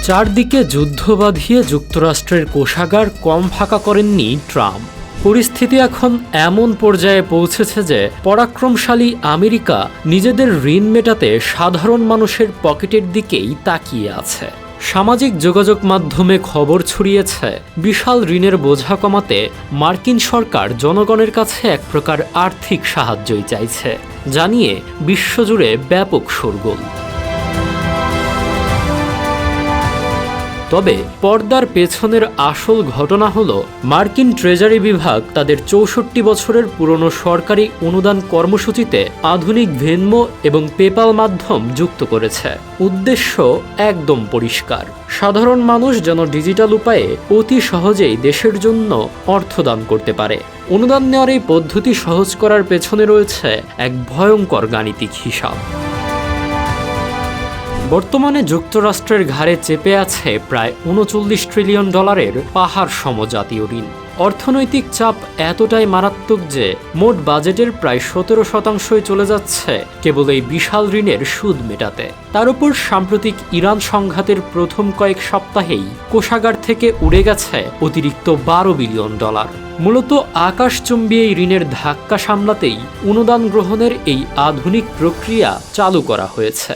চারদিকে যুদ্ধ বাঁধিয়ে যুক্তরাষ্ট্রের কোষাগার কম ফাঁকা করেননি ট্রাম্প। পরিস্থিতি এখন এমন পর্যায়ে পৌঁছেছে যে পরাক্রমশালী আমেরিকা নিজেদের ঋণ মেটাতে সাধারণ মানুষের পকেটের দিকেই তাকিয়ে আছে। সামাজিক যোগাযোগ মাধ্যমে খবর ছড়িয়েছে বিশাল ঋণের বোঝা কমাতে মার্কিন সরকার জনগণের কাছে এক প্রকার আর্থিক সাহায্যই চাইছে, জানিয়ে বিশ্বজুড়ে ব্যাপক শোরগোল। তবে পর্দার পেছনের আসল ঘটনা হলো মার্কিন ট্রেজারি বিভাগ তাদের ৬৪ বছরের পুরনো সরকারি অনুদান কর্মসূচিতে আধুনিক ভেনমো এবং পেপাল মাধ্যম যুক্ত করেছে। উদ্দেশ্য একদম পরিষ্কার, সাধারণ মানুষ যেন ডিজিটাল উপায়ে অতি সহজেই দেশের জন্য অর্থদান করতে পারে। অনুদান নেওয়ার এই পদ্ধতি সহজ করার পেছনে রয়েছে এক ভয়ঙ্কর গাণিতিক হিসাব। বর্তমানে যুক্তরাষ্ট্রের ঘাড়ে চেপে আছে প্রায় $৩৯ ট্রিলিয়ন পাহাড় সমজাতীয় ঋণ। অর্থনৈতিক চাপ এতটাই মারাত্মক যে মোট বাজেটের প্রায় ১৭% চলে যাচ্ছে কেবল এই বিশাল ঋণের সুদ মেটাতে। তার উপর সাম্প্রতিক ইরান সংঘাতের প্রথম কয়েক সপ্তাহেই কোষাগার থেকে উড়ে গেছে অতিরিক্ত $১২ বিলিয়ন। মূলত আকাশচুম্বী এই ঋণের ধাক্কা সামলাতেই অনুদান গ্রহণের এই আধুনিক প্রক্রিয়া চালু করা হয়েছে।